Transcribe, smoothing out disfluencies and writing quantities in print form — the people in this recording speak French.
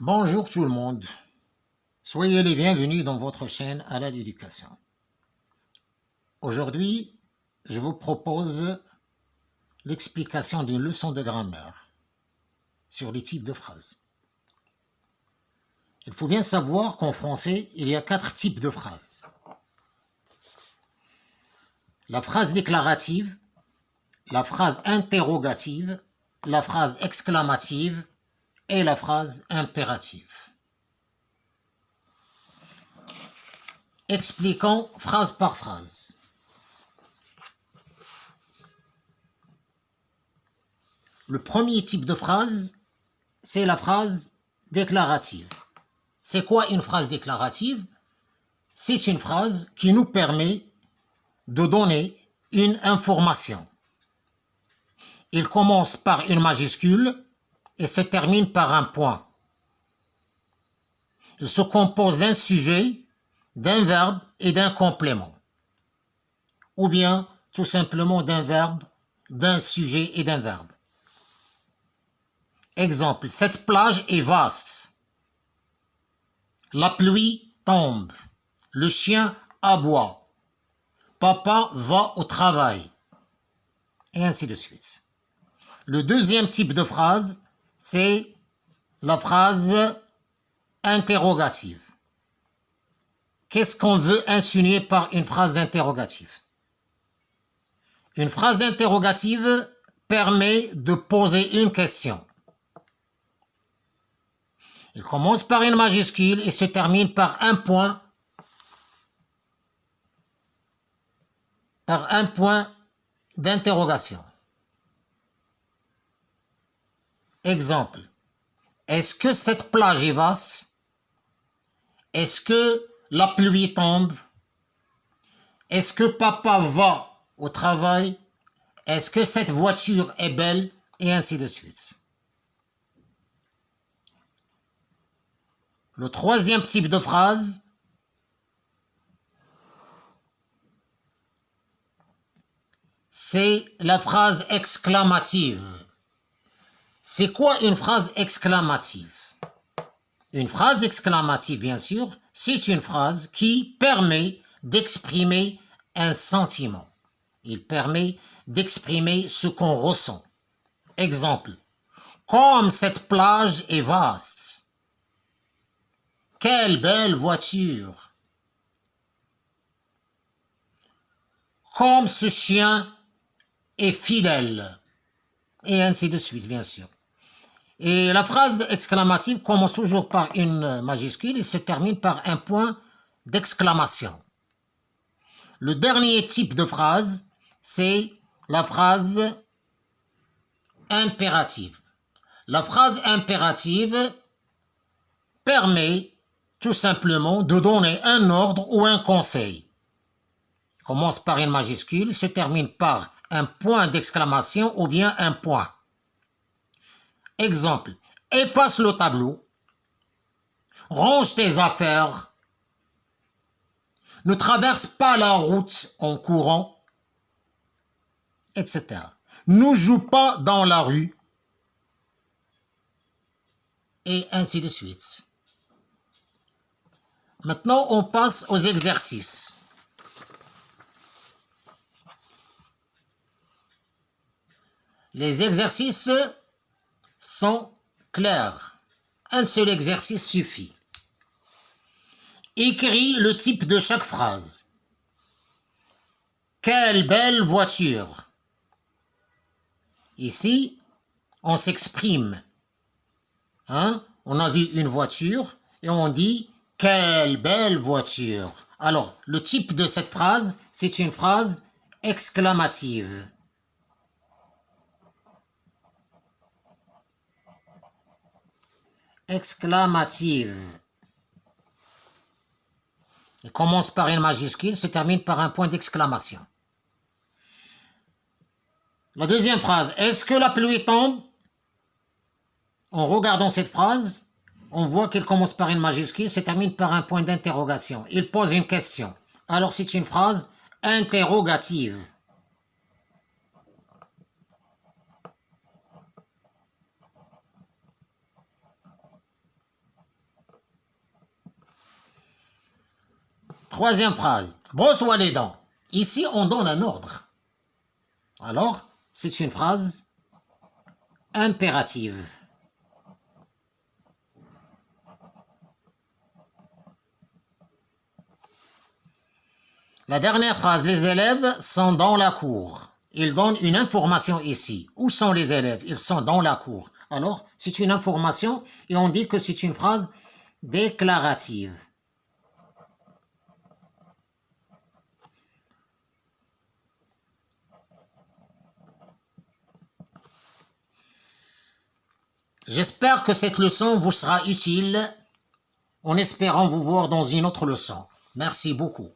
Bonjour tout le monde, soyez les bienvenus dans votre chaîne à l'éducation. Aujourd'hui, je vous propose l'explication d'une leçon de grammaire sur les types de phrases. Il faut bien savoir qu'en français, il y a 4 types de phrases. La phrase déclarative, la phrase interrogative, la phrase exclamative et la phrase impérative. Expliquons phrase par phrase. Le premier type de phrase, c'est la phrase déclarative. C'est quoi une phrase déclarative? C'est une phrase qui nous permet de donner une information. Il commence par une majuscule et se termine par un point. Il se compose d'un sujet, d'un verbe et d'un complément. Ou bien, tout simplement d'un verbe, d'un sujet et d'un verbe. Exemple, cette plage est vaste. La pluie tombe. Le chien aboie. Papa va au travail. Et ainsi de suite. Le deuxième type de phrase, c'est la phrase interrogative. Qu'est-ce qu'on veut insinuer par une phrase interrogative? Une phrase interrogative permet de poser une question. Il commence par une majuscule et se termine par un point d'interrogation. Exemple. Est-ce que cette plage est vaste? Est-ce que la pluie tombe? Est-ce que papa va au travail? Est-ce que cette voiture est belle? Et ainsi de suite. Le troisième type de phrase, c'est la phrase exclamative. C'est quoi une phrase exclamative? Une phrase exclamative, bien sûr, c'est une phrase qui permet d'exprimer un sentiment. Il permet d'exprimer ce qu'on ressent. Exemple, comme cette plage est vaste. Quelle belle voiture! Comme ce chien est fidèle! Et ainsi de suite, bien sûr. Et la phrase exclamative commence toujours par une majuscule et se termine par un point d'exclamation. Le dernier type de phrase, c'est la phrase impérative. La phrase impérative permet tout simplement de donner un ordre ou un conseil. Commence par une majuscule, se termine par un point d'exclamation ou bien un point. Exemple, efface le tableau, range tes affaires, ne traverse pas la route en courant, etc. Ne joue pas dans la rue, et ainsi de suite. Maintenant, on passe aux exercices. Les exercices sont clairs. Un seul exercice suffit. Écris le type de chaque phrase. Quelle belle voiture! Ici, on s'exprime. On a vu une voiture et on dit « Quelle belle voiture !» Alors, le type de cette phrase, c'est une phrase exclamative. Exclamative. Elle commence par une majuscule, se termine par un point d'exclamation. La deuxième phrase, est-ce que la pluie tombe? En regardant cette phrase, on voit qu'elle commence par une majuscule, se termine par un point d'interrogation. Il pose une question. Alors c'est une phrase interrogative. Troisième phrase. Brosse-toi les dents. Ici, on donne un ordre. Alors, c'est une phrase impérative. La dernière phrase. Les élèves sont dans la cour. Il donne une information ici. Où sont les élèves? Ils sont dans la cour. Alors, c'est une information et on dit que c'est une phrase déclarative. J'espère que cette leçon vous sera utile en espérant vous voir dans une autre leçon. Merci beaucoup.